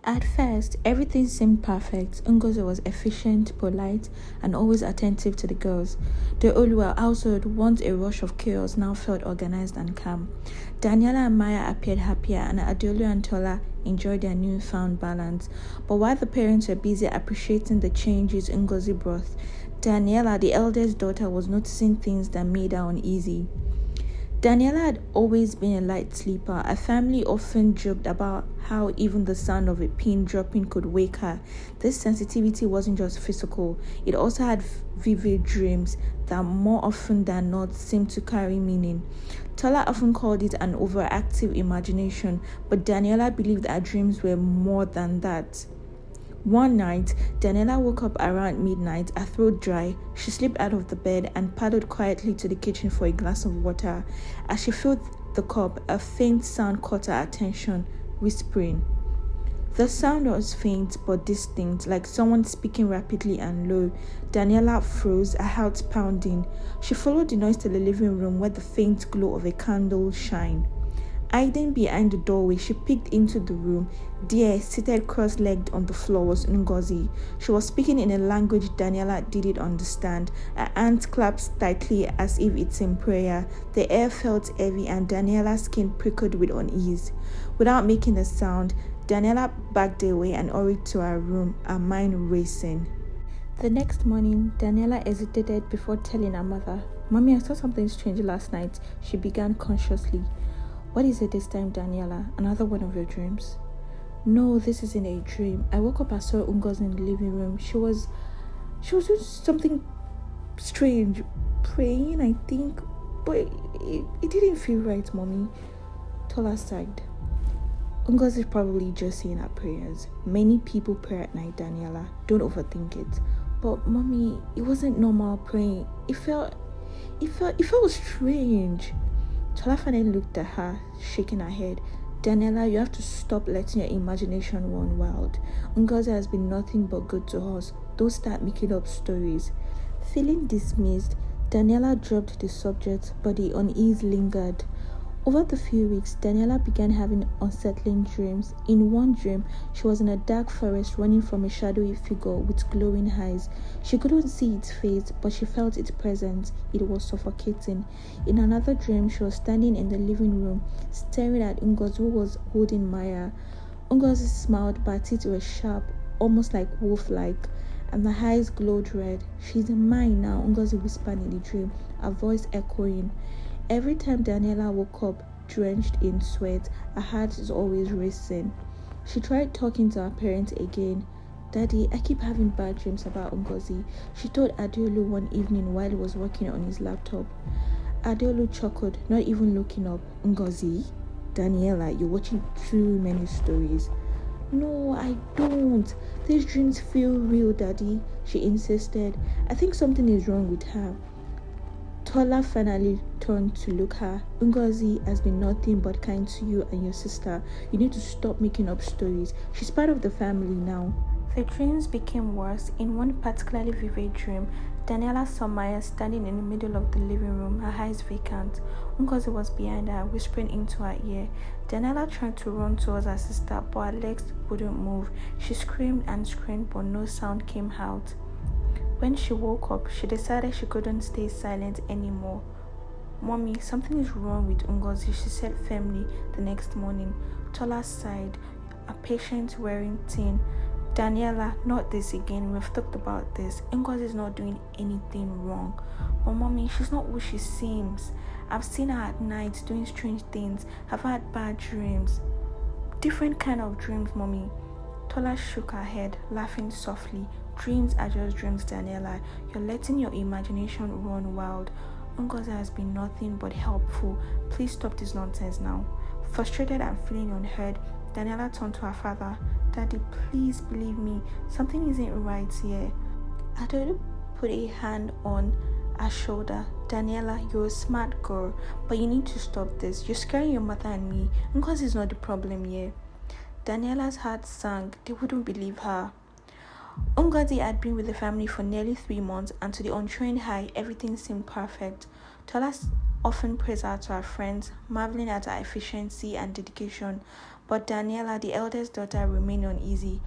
At first, everything seemed perfect. Ngozi was efficient, polite, and always attentive to the girls. The Oluwa household, once a rush of chaos, now felt organized and calm. Daniela and Maya appeared happier, and Adeolu and Tola enjoyed their newfound balance. But while the parents were busy appreciating the changes Ngozi brought, Daniela, the eldest daughter, was noticing things that made her uneasy. Daniela had always been a light sleeper. Her family often joked about how even the sound of a pin dropping could wake her. This sensitivity wasn't just physical, it also had vivid dreams that more often than not seemed to carry meaning. Tola often called it an overactive imagination, but Daniela believed her dreams were more than that. One night, Daniela woke up around midnight, her throat dry. She slipped out of the bed and paddled quietly to the kitchen for a glass of water. As she filled the cup, a faint sound caught her attention, whispering. The sound was faint but distinct, like someone speaking rapidly and low. Daniela froze, her heart pounding. She followed the noise to the living room where the faint glow of a candle shined. Hiding behind the doorway, she peeked into the room. There, seated cross-legged on the floor, was Ngozi. She was speaking in a language Daniela didn't understand. Her hands clasped tightly as if it's in prayer. The air felt heavy and Daniela's skin prickled with unease. Without making a sound, Daniela backed away and hurried to her room, her mind racing. The next morning, Daniela hesitated before telling her mother, "Mommy, I saw something strange last night." She began consciously. "What is it this time, Daniela? Another one of your dreams?" "No, this isn't a dream. I woke up and saw Ngozi in the living room. She was doing something strange, praying, I think, but it didn't feel right, Mommy." Tola sighed. "Ngozi is probably just saying her prayers. Many people pray at night, Daniela. Don't overthink it." "But Mommy, it wasn't normal praying. It felt strange." Tola finally looked at her, shaking her head. "Daniela, you have to stop letting your imagination run wild. Ngozi has been nothing but good to us. Don't start making up stories." Feeling dismissed, Daniela dropped the subject, but the unease lingered. Over the few weeks, Daniela began having unsettling dreams. In one dream, she was in a dark forest running from a shadowy figure with glowing eyes. She couldn't see its face, but she felt its presence. It was suffocating. In another dream, she was standing in the living room, staring at Ngozi, who was holding Maya. Ngozi smiled, but her teeth were sharp, almost like wolf-like, and her eyes glowed red. "She's mine now," Ngozi whispered in the dream, her voice echoing. Every time Daniela woke up, drenched in sweat, her heart is always racing. She tried talking to her parents again. "Daddy, I keep having bad dreams about Ngozi," she told Adeolu one evening while he was working on his laptop. Adeolu chuckled, not even looking up. "Ngozi? Daniela, you're watching too many stories." "No, I don't. These dreams feel real, Daddy," she insisted. "I think something is wrong with her." Tola finally turned to look her. "Ngozi has been nothing but kind to you and your sister. You need to stop making up stories. She's part of the family now." The dreams became worse. In one particularly vivid dream, Daniela saw Maya standing in the middle of the living room, her eyes vacant. Ngozi was behind her, whispering into her ear. Daniela tried to run towards her sister, but her legs wouldn't move. She screamed and screamed, but no sound came out. When she woke up, she decided she couldn't stay silent anymore. "Mommy, something is wrong with Ngozi," she said firmly the next morning. Tola sighed, a patient wearing thin. "Daniela, not this again. We've talked about this. Ngozi is not doing anything wrong." "But Mommy, she's not who she seems. I've seen her at night doing strange things. I've had bad dreams." "Different kind of dreams, Mommy." Tola shook her head, laughing softly. "Dreams are just dreams, Daniela. You're letting your imagination run wild. Ngozi has been nothing but helpful. Please stop this nonsense now." Frustrated and feeling unheard, Daniela turned to her father. "Daddy, please believe me. Something isn't right here." Adeolu put a hand on her shoulder. "Daniela, you're a smart girl, but you need to stop this. You're scaring your mother and me. Ngozi is not the problem here." Daniela's heart sank. They wouldn't believe her. Ngozi had been with the family for nearly 3 months, and to the untrained eye, everything seemed perfect. Tola often praised her to her friends, marveling at her efficiency and dedication. But Daniela, the eldest daughter, remained uneasy.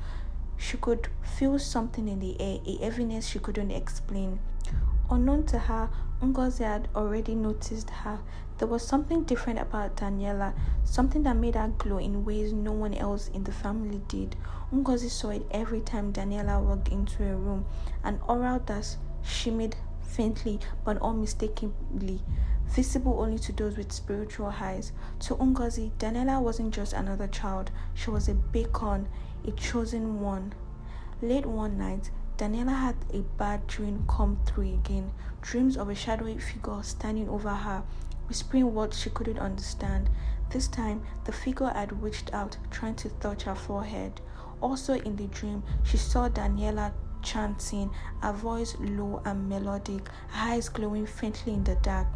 She could feel something in the air, a heaviness she couldn't explain. Unknown to her, Ngozi had already noticed her. There was something different about Daniela, something that made her glow in ways no one else in the family did. Ngozi saw it every time Daniela walked into a room, an aura that shimmered faintly but unmistakably, visible only to those with spiritual eyes. To Ngozi, Daniela wasn't just another child, she was a beacon, a chosen one. Late one night, Daniela had a bad dream come through again, dreams of a shadowy figure standing over her, whispering words she couldn't understand. This time, the figure had reached out, trying to touch her forehead. Also in the dream, she saw Daniela chanting, her voice low and melodic, her eyes glowing faintly in the dark.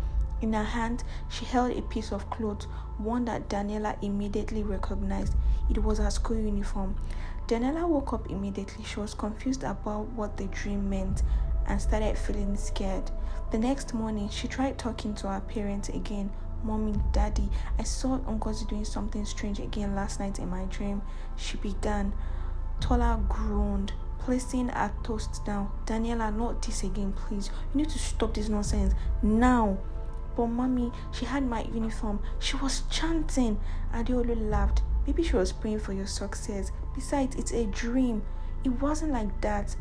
In her hand, she held a piece of cloth, one that Daniela immediately recognized. It was her school uniform. Daniela woke up immediately. She was confused about what the dream meant and started feeling scared. The next morning, she tried talking to her parents again. Mommy, Daddy, I saw Ngozi doing something strange again last night in my dream, she began. Tola groaned, placing her toast down. Daniela, not this again, please. You need to stop this nonsense now. But Mommy, she had my uniform. She was chanting. Adeolu laughed. Maybe she was praying for your success. Besides, it's a dream. It wasn't like that.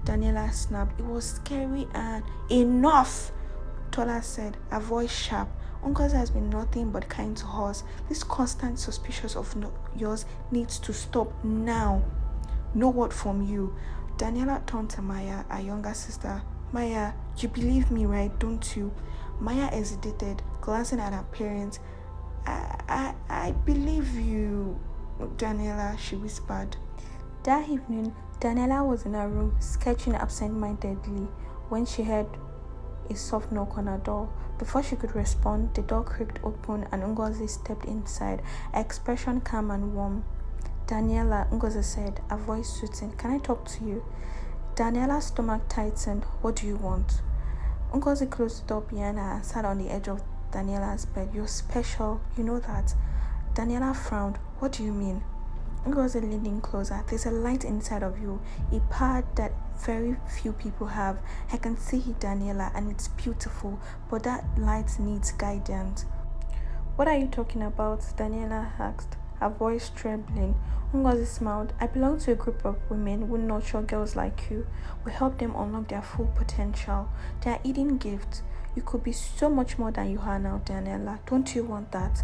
Daniela snapped. It was scary and... Enough! Tola said, her voice sharp. Ngozi has been nothing but kind to us. This constant suspicion of yours needs to stop now. No word from you. Daniela turned to Maya, her younger sister. Maya, you believe me, right? Don't you? Maya hesitated, glancing at her parents. I believe you, Daniela, she whispered. That evening, Daniela was in her room, sketching absent-mindedly, when she heard a soft knock on her door. Before she could respond, the door creaked open and Ngozi stepped inside, her expression calm and warm. Daniela, Ngozi said, her voice soothing, can I talk to you? Daniela's stomach tightened. What do you want? Ngozi closed the door behind her and sat on the edge of Daniela's bed. You're special, you know that. Daniela frowned. What do you mean? Ngozi leaning closer. There's a light inside of you, a power that very few people have. I can see it, Daniela, and it's beautiful, but that light needs guidance. What are you talking about? Daniela asked, her voice trembling. Ngozi smiled. I belong to a group of women who nurture girls like you. We help them unlock their full potential. They are hidden gifts. You could be so much more than you are now, Daniela. Don't you want that?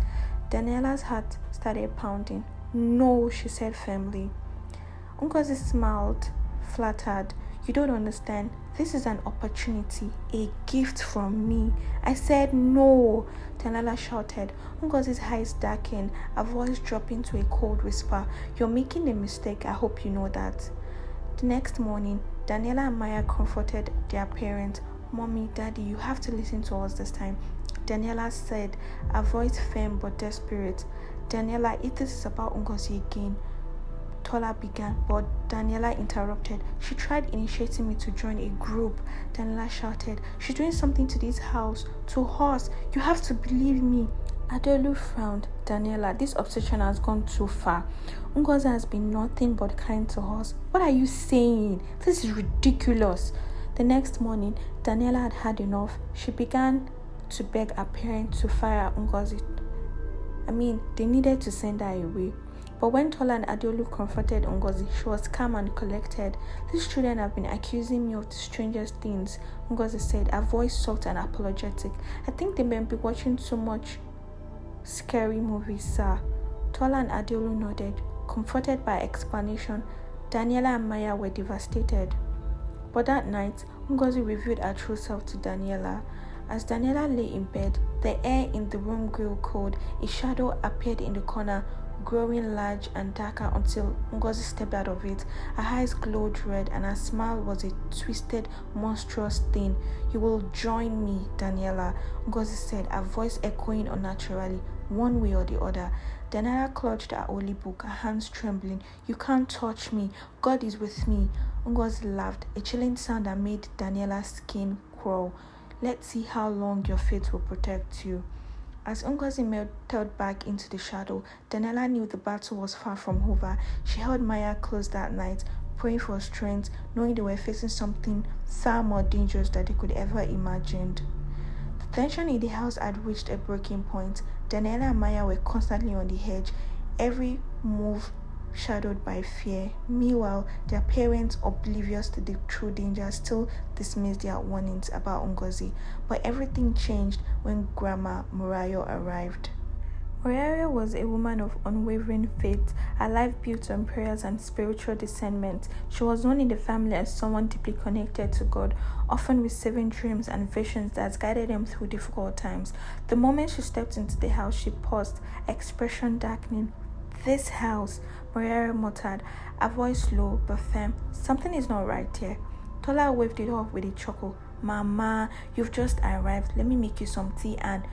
Daniela's heart started pounding. No, she said firmly. Ngozi smiled, flattered. You don't understand. This is an opportunity, a gift from me. I said no, Daniela shouted. Ngozi's eyes darkened, her voice dropping to a cold whisper. You're making a mistake. I hope you know that. The next morning, Daniela and Maya comforted their parents. Mommy, Daddy, you have to listen to us this time, Daniela said, her voice firm but desperate. Daniela, if this is about Ngozi again, Tola began, but Daniela interrupted. She tried initiating me to join a group. Daniela shouted, she's doing something to this house, to us. You have to believe me. Adelu frowned. Daniela, this obsession has gone too far. Ngozi has been nothing but kind to us. What are you saying? This is ridiculous. The next morning, Daniela had had enough. She began to beg her parents to fire Ngozi. They needed to send her away. But when Tola and Adeolu confronted Ngozi, she was calm and collected. These children have been accusing me of the strangest things, Ngozi said, her voice soft and apologetic. I think they may be watching too much scary movies, sir. Tola and Adeolu nodded, comforted by her explanation. Daniela and Maya were devastated. But that night, Ngozi revealed her true self to Daniela. As Daniela lay in bed, the air in the room grew cold. A shadow appeared in the corner, growing large and darker until Ngozi stepped out of it. Her eyes glowed red and her smile was a twisted, monstrous thing. You will join me, Daniela, Ngozi said, her voice echoing unnaturally, one way or the other. Daniela clutched her holy book, her hands trembling. You can't touch me. God is with me. Ngozi laughed, a chilling sound that made Daniela's skin crawl. Let's see how long your faith will protect you. As Ngozi melted back into the shadow, Daniela knew the battle was far from over. She held Maya close that night, praying for strength, knowing they were facing something far more dangerous than they could ever imagined. The tension in the house had reached a breaking point. Daniela and Maya were constantly on the edge, every move shadowed by fear. Meanwhile, their parents, oblivious to the true danger, still dismissed their warnings about Ngozi. But everything changed when Grandma Murayo arrived. Murayo was a woman of unwavering faith, her life built on prayers and spiritual discernment. She was known in the family as someone deeply connected to God, often receiving dreams and visions that guided them through difficult times. The moment she stepped into the house, she paused, expression darkening. "This house," Murayo muttered, her voice low but firm. "Something is not right here." Tola waved it off with a chuckle. "Mama, you've just arrived. Let me make you some tea and..."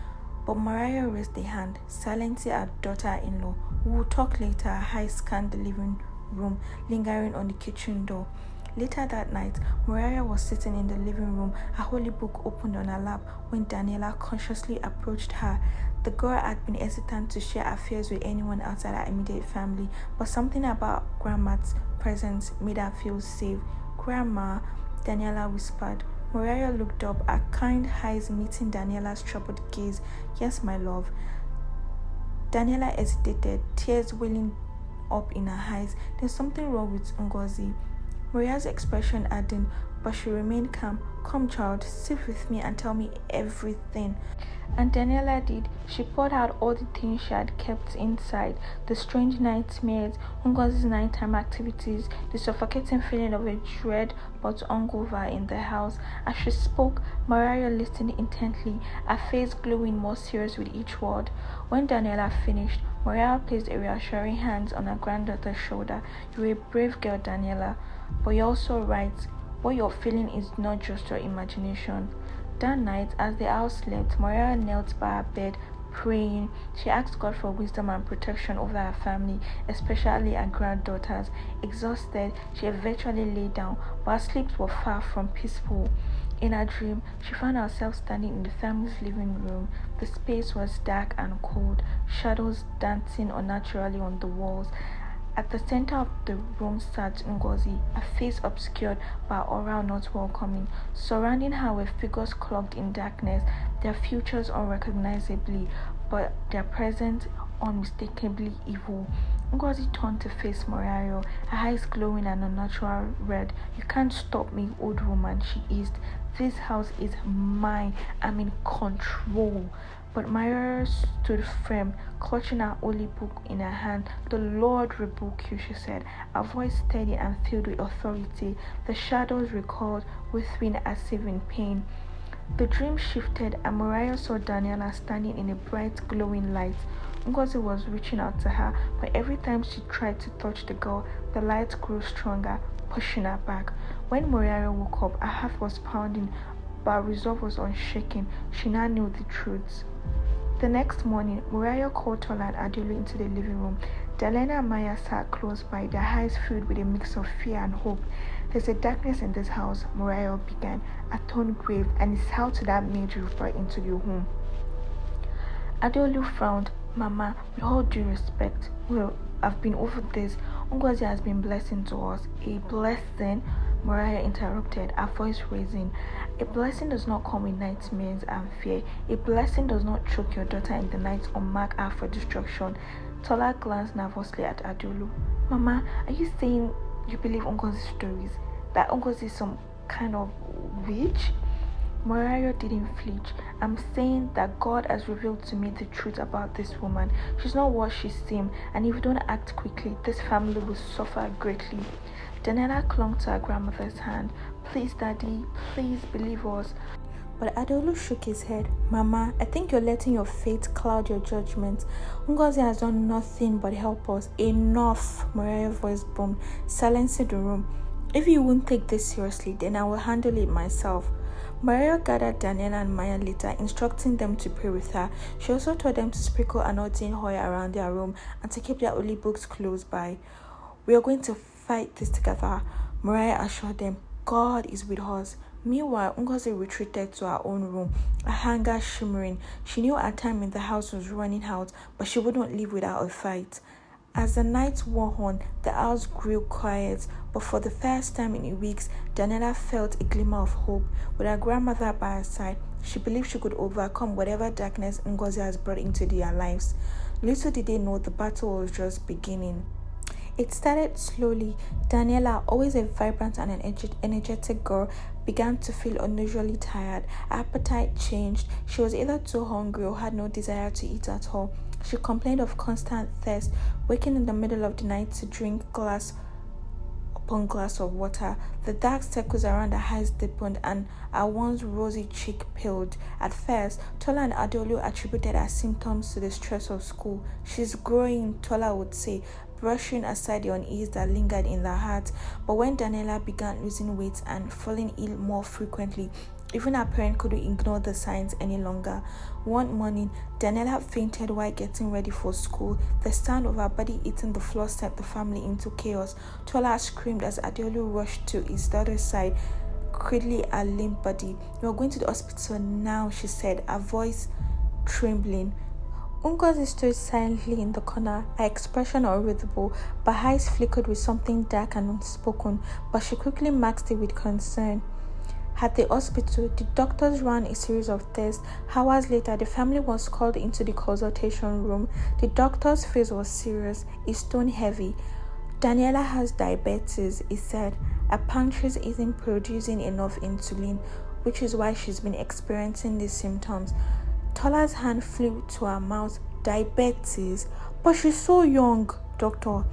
But Murayo raised a hand, silencing her daughter-in-law. "We'll talk later." Her eyes scanned the living room, lingering on the kitchen door. Later that night, Murayo was sitting in the living room, a holy book opened on her lap, when Daniela consciously approached her. The girl had been hesitant to share affairs with anyone outside her immediate family, but something about Grandma's presence made her feel safe. "Grandma," Daniela whispered. Murayo looked up, her kind eyes meeting Daniela's troubled gaze. "Yes, my love." Daniela hesitated, tears welling up in her eyes. "There's something wrong with Ngozi." Murayo's expression hardened, but she remained calm. "Come, child, sit with me and tell me everything." And Daniela did. She poured out all the things she had kept inside, the strange nightmares, Ngozi's nighttime activities, the suffocating feeling of a dread but hangover in the house. As she spoke, Murayo listened intently, her face glowing more serious with each word. When Daniela finished, Murayo placed a reassuring hand on her granddaughter's shoulder. "You're a brave girl, Daniela, but you're also right. What you're feeling is not just your imagination." That night, as the house slept, Maria knelt by her bed, praying. She asked God for wisdom and protection over her family, especially her granddaughters. Exhausted, she eventually lay down, but her sleep was far from peaceful. In her dream, she found herself standing in the family's living room. The space was dark and cold, shadows dancing unnaturally on the walls. At the center of the room sat Ngozi, her face obscured by her aura not welcoming. Surrounding her were figures cloaked in darkness, their features unrecognizably, but their presence unmistakably evil. Ngozi turned to face Murayo, her eyes glowing an unnatural red. "You can't stop me, old woman," she hissed. "This house is mine. I'm in control." But Murayo stood firm, clutching her holy book in her hand. "The Lord rebuke you," she said, her voice steady and filled with authority. The shadows recoiled, whispering as if in pain. The dream shifted, and Murayo saw Daniela standing in a bright, glowing light. Ngozi was reaching out to her, but every time she tried to touch the girl, the light grew stronger, pushing her back. When Murayo woke up, her heart was pounding, but her resolve was unshaken. She now knew the truth. The next morning, Murayo called Tola and Adulu into the living room. Dalena and Maya sat close by, their eyes filled with a mix of fear and hope. "There's a darkness in this house," Murayo began, her tone grave, "and it's how to that maid you brought into your home." Adolu frowned. "Mama, with all due respect, I've been over this. Ngozi has been blessing to us." "A blessing?" Mariah interrupted, her voice raising. "A blessing does not come with nightmares and fear. A blessing does not choke your daughter in the night or mark her for destruction." Tola glanced nervously at Adolu. "Mama, are you saying you believe Ngozi's stories? That Ngozi is some kind of witch?" Mariah didn't flinch. "I'm saying that God has revealed to me the truth about this woman. She's not what she seems, and if we don't act quickly, this family will suffer greatly." Danella clung to her grandmother's hand. "Please, Daddy, please believe us." But Adolu shook his head. "Mama, I think you're letting your faith cloud your judgment. Ngozi has done nothing but help us." "Enough," Mariah's voice boomed, silencing the room. "If you won't take this seriously, then I will handle it myself." Maria gathered Daniela and Maya later, instructing them to pray with her. She also told them to sprinkle anointing oil around their room and to keep their holy books close by. "We are going to fight this together," Mariah assured them. "God is with us." Meanwhile, Ngozi retreated to her own room, her anger shimmering. She knew her time in the house was running out, but she wouldn't leave without a fight. As the night wore on, the house grew quiet, but for the first time in weeks, Daniela felt a glimmer of hope. With her grandmother by her side, she believed she could overcome whatever darkness Ngozi has brought into their lives. Little did they know the battle was just beginning. It started slowly. Daniela, always a vibrant and energetic girl, began to feel unusually tired. Her appetite changed. She was either too hungry or had no desire to eat at all. She complained of constant thirst, waking in the middle of the night to drink glass upon glass of water. The dark circles around her eyes deepened and her once rosy cheek paled. At first, Tola and Adeolu attributed her symptoms to the stress of school. "She's growing," Tola would say, brushing aside the unease that lingered in their heart. But when Daniela began losing weight and falling ill more frequently, even her parent couldn't ignore the signs any longer. One morning, Daniela fainted while getting ready for school. The sound of her body hitting the floor sent the family into chaos. Tola screamed as Adeolu rushed to his daughter's side, cradling her limp body. "You're going to the hospital now," she said, her voice trembling. Ngozi stood silently in the corner, her expression unreadable, but her eyes flickered with something dark and unspoken, but she quickly masked it with concern. At the hospital, the doctors ran a series of tests. Hours later, the family was called into the consultation room. The doctor's face was serious, his tone heavy. "Daniela has diabetes," he said. "Her pancreas isn't producing enough insulin, which is why she's been experiencing these symptoms." Tola's hand flew to her mouth. "Diabetes? But she's so young, doctor."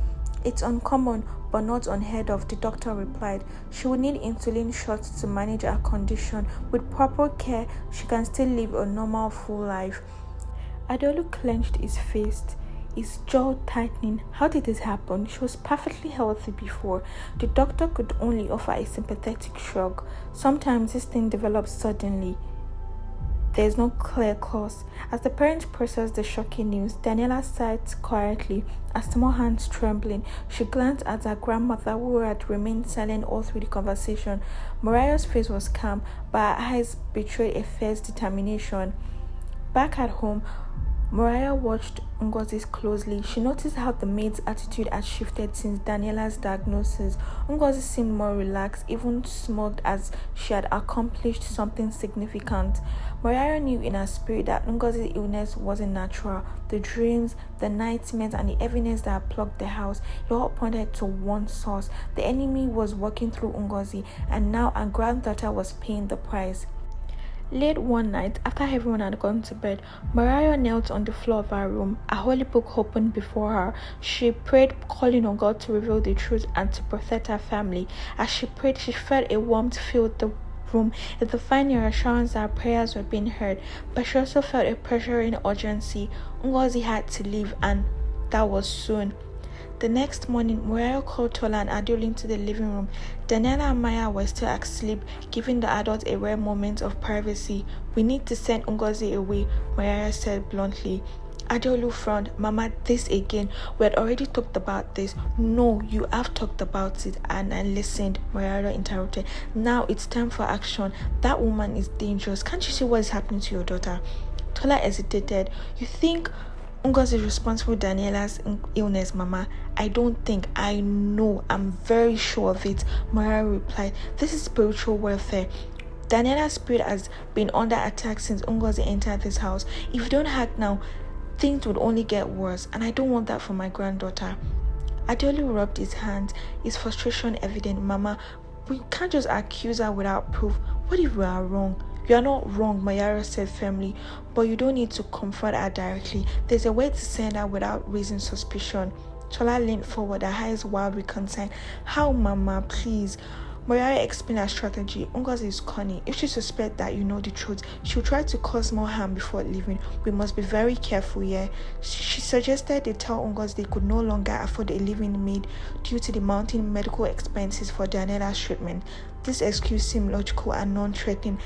"It's uncommon, but not unheard of," the doctor replied. "She will need insulin shots to manage her condition. With proper care, she can still live a normal, full life." Adeolu clenched his fist, his jaw tightening. How did this happen? She was perfectly healthy before. The doctor could only offer a sympathetic shrug. "Sometimes this thing develops suddenly. There is no clear cause." As the parents processed the shocking news, Daniela sighed quietly, her small hands trembling. She glanced at her grandmother, who had remained silent all through the conversation. Mariah's face was calm, but her eyes betrayed a fierce determination. Back at home, Mariah watched Ngozi closely. She noticed how the maid's attitude had shifted since Daniela's diagnosis. Ngozi seemed more relaxed, even smoked as she had accomplished something significant. Mariah knew in her spirit that Ngozi's illness wasn't natural. The dreams, the nightmares, and the heaviness that had plugged the house, it all pointed to one source. The enemy was working through Ngozi, and now her granddaughter was paying the price. Late one night, after everyone had gone to bed, Mariah knelt on the floor of her room, a holy book open before her. She prayed, calling on God to reveal the truth and to protect her family. As she prayed, she felt a warmth fill the room, a divine reassurance that her prayers were being heard, but she also felt a pressuring urgency. Ngozi had to leave, and that was soon. The next morning, Mariah called Tola and Adeolu into the living room. Daniela and Maya were still asleep, giving the adults a rare moment of privacy. "We need to send Ngozi away," Mariah said bluntly. Adeolu frowned. "Mama, this again. We had already talked about this." "No, you have talked about it, and I listened," Mariah interrupted. "Now it's time for action. That woman is dangerous. Can't you see what is happening to your daughter?" Tola hesitated. "You think Ngozi is responsible for Daniela's illness, Mama?" "I don't think. I know. I'm very sure of it," Mariah replied. "This is spiritual warfare. Daniela's spirit has been under attack since Ngozi entered this house. If you don't act now, things would only get worse, and I don't want that for my granddaughter." Adeolu rubbed his hands, his frustration evident. "Mama, we can't just accuse her without proof. What if we are wrong?" "You are not wrong," Mayara said firmly, "but you don't need to confront her directly. There's a way to send her without raising suspicion." Tola leaned forward, her eyes wild with concern. "How, Mama? Please." Mariah explained her strategy. "Ngozi is cunning. If she suspects that you know the truth, she'll try to cause more harm before leaving. We must be very careful here." She suggested they tell Ngozi they could no longer afford a living maid due to the mounting medical expenses for Daniela's treatment. This excuse seemed logical and non-threatening,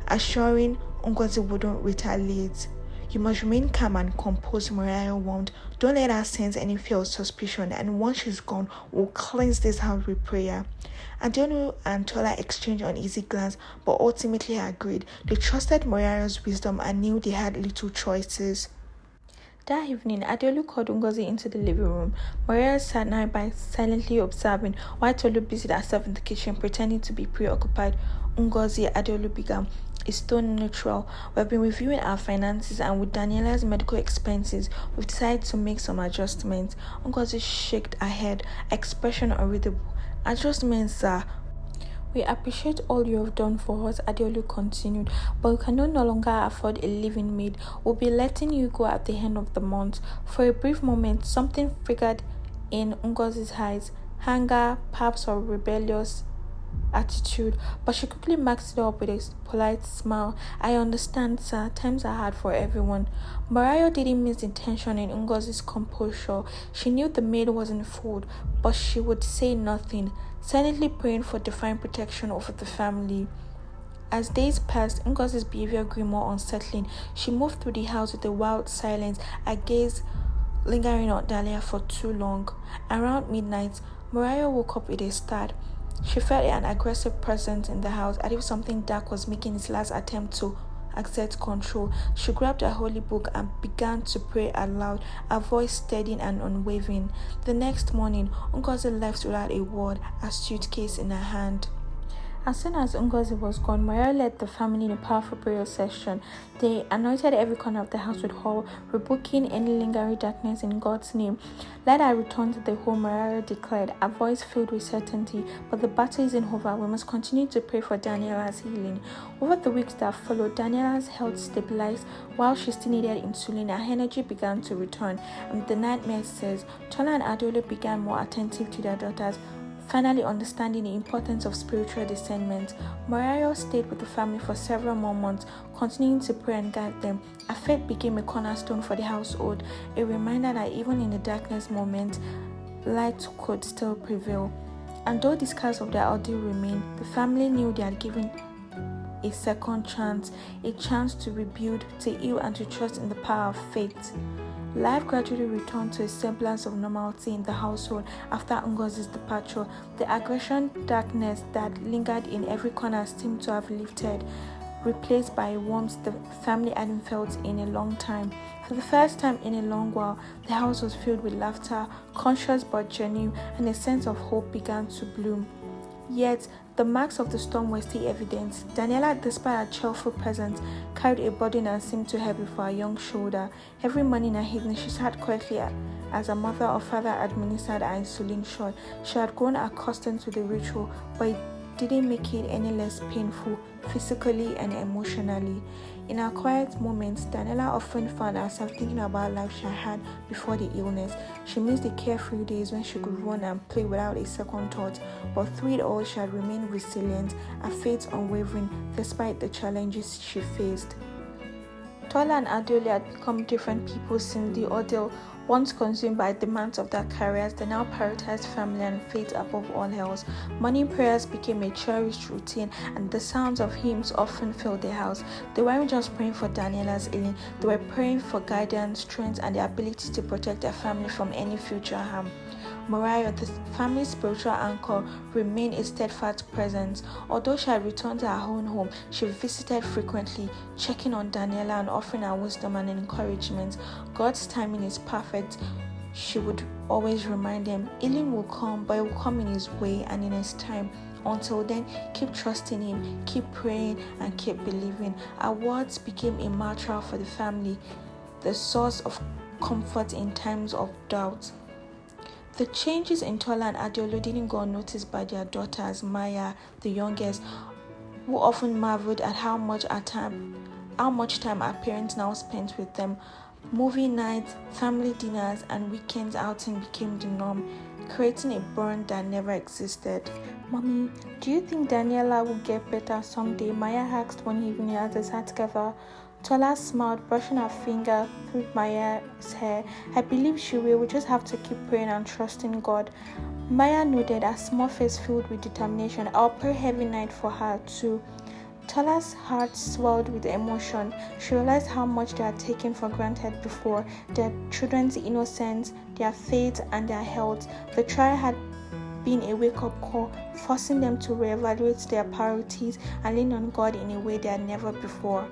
assuring Ngozi wouldn't retaliate. "You must remain calm and composed," Mariah warned. Don't let her sense any fear or suspicion, and once she's gone, we'll cleanse this house with prayer. Adelu and Tola exchanged uneasy glance, but ultimately agreed. They trusted Mariah's wisdom and knew they had little choices. That evening, Adelu called Ngozi into the living room. Maria sat nearby, silently observing, while Tolu busied herself in the kitchen, pretending to be preoccupied. Ngozi, Adelu began. It's tone neutral. We've been reviewing our finances, and with Daniela's medical expenses, we've decided to make some adjustments. Ngozi shook her head, expression unreadable. Adjustments, sir. We appreciate all you have done for us, Adeolu continued, but we can no longer afford a living maid. We'll be letting you go at the end of the month. For a brief moment, something flickered in Ngozi's eyes, anger, perhaps, or rebellious attitude, but she quickly maxed it up with a polite smile. I understand, sir. Times are hard for everyone. Mariah didn't miss the tension in Ngozi's composure. She knew the maid wasn't fooled, but she would say nothing, silently praying for divine protection over the family. As days passed, Ngozi's behavior grew more unsettling. She moved through the house with a wild silence, her gaze lingering on Dahlia for too long. Around midnight, Mariah woke up with a start. She felt an aggressive presence in the house, as if something dark was making its last attempt to exert control. She grabbed a holy book and began to pray aloud, her voice steady and unwavering. The next morning, Ngozi left without a word, a suitcase in her hand. As soon as Ngozi was gone, Maria led the family in a powerful prayer session. They anointed every corner of the house with oil, rebuking any lingering darkness in God's name. Let her return to the home, Maria declared, her voice filled with certainty. But the battle isn't over. We must continue to pray for Daniela's healing. Over the weeks that followed, Daniela's health stabilized. While she still needed insulin, her energy began to return. And the nightmare says, Tola and Adolo began more attentive to their daughters, finally understanding the importance of spiritual discernment. Mariah stayed with the family for several more months, continuing to pray and guide them. Her faith became a cornerstone for the household, a reminder that even in the darkest moment, light could still prevail. And though the scars of their ordeal remained, the family knew they had given a second chance, a chance to rebuild, to heal, and to trust in the power of faith. Life gradually returned to a semblance of normalcy in the household after Ngozi's departure. The aggression darkness that lingered in every corner seemed to have lifted, replaced by a warmth the family hadn't felt in a long time. For the first time in a long while, the house was filled with laughter, conscious but genuine, and a sense of hope began to bloom. Yet, the marks of the storm were still evident. Daniela, despite her cheerful presence, carried a burden that seemed too heavy for her young shoulder. Every morning and evening, she sat quietly as her mother or father administered her insulin shot. She had grown accustomed to the ritual, but it didn't make it any less painful, physically and emotionally. In her quiet moments, Daniela often found herself thinking about life she had before the illness. She missed the carefree days when she could run and play without a second thought, but through it all, she had remained resilient, her faith unwavering despite the challenges she faced. Tola and Adole had become different people since the ordeal. Once consumed by demands of their careers, they now prioritized family and faith above all else. Morning prayers became a cherished routine, and the sounds of hymns often filled the house. They weren't just praying for Daniela's healing, they were praying for guidance, strength, and the ability to protect their family from any future harm. Mariah, the family's spiritual anchor, remained a steadfast presence. Although she had returned to her own home, she visited frequently, checking on Daniela and offering her wisdom and encouragement. God's timing is perfect, she would always remind them. Healing will come, but it will come in His way and in His time. Until then, keep trusting Him, keep praying, and keep believing. Her words became a mantra for the family, the source of comfort in times of doubt. The changes in Tola and Adeolu didn't go unnoticed by their daughters, Maya, the youngest, who often marveled at how much time our parents now spent with them. Movie nights, family dinners, and weekends outing became the norm, creating a bond that never existed. Mommy, do you think Daniela will get better someday? Maya asked one evening as they sat together. Tola smiled, brushing her finger through Maya's hair. I believe she will. We just have to keep praying and trusting God. Maya nodded, her small face filled with determination. I'll pray every night for her too. Tola's heart swelled with emotion. She realized how much they had taken for granted before: their children's innocence, their faith, and their health. The trial had been a wake-up call, forcing them to reevaluate their priorities and lean on God in a way they had never before.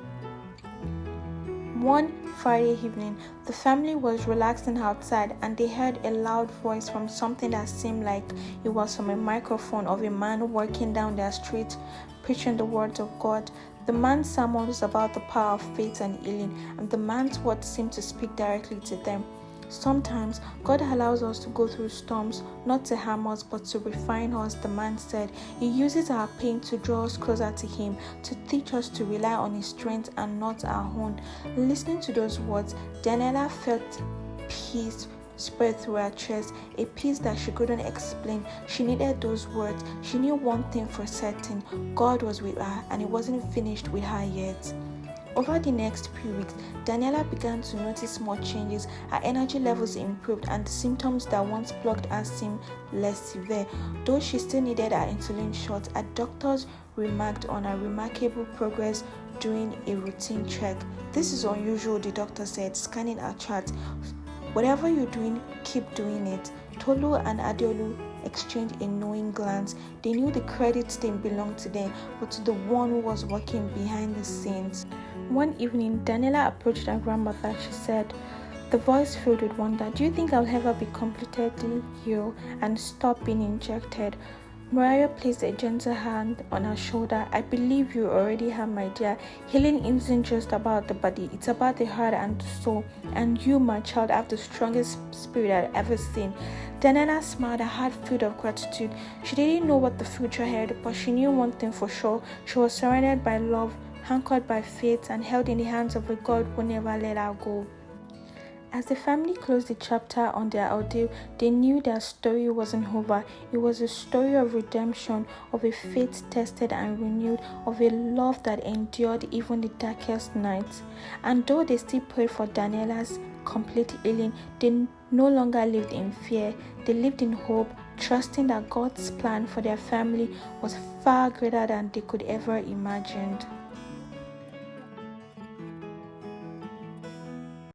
One Friday evening, the family was relaxing outside and they heard a loud voice from something that seemed like it was from a microphone of a man walking down their street preaching the words of God. The man's sermon was about the power of faith and healing, and the man's words seemed to speak directly to them. Sometimes God allows us to go through storms, not to harm us but to refine us, the man said. He uses our pain to draw us closer to Him, to teach us to rely on His strength and not our own. Listening to those words, Daniela felt peace spread through her chest, a peace that she couldn't explain. She needed those words. She knew one thing for certain: God was with her, and He wasn't finished with her yet. Over the next few weeks, Daniela began to notice small changes. Her energy levels improved and the symptoms that once plagued her seemed less severe. Though she still needed her insulin shot, her doctors remarked on her remarkable progress during a routine check. "This is unusual," the doctor said, scanning her chart. "Whatever you're doing, keep doing it." Tolu and Adeolu exchanged a knowing glance. They knew the credit didn't belong to them, but to the one who was working behind the scenes. One evening, Daniela approached her grandmother. She said, the voice filled with wonder, "Do you think I'll ever be completely healed and stop being injected?" Mariah placed a gentle hand on her shoulder. "I believe you already have, my dear. Healing isn't just about the body, it's about the heart and the soul. And you, my child, have the strongest spirit I've ever seen." Daniela smiled, her heart filled of gratitude. She didn't know what the future held, but she knew one thing for sure: she was surrounded by love, anchored by faith, and held in the hands of a God who never let her go. As the family closed the chapter on their ordeal, they knew their story wasn't over. It was a story of redemption, of a faith tested and renewed, of a love that endured even the darkest nights. And though they still prayed for Daniela's complete healing, they no longer lived in fear. They lived in hope, trusting that God's plan for their family was far greater than they could ever imagine.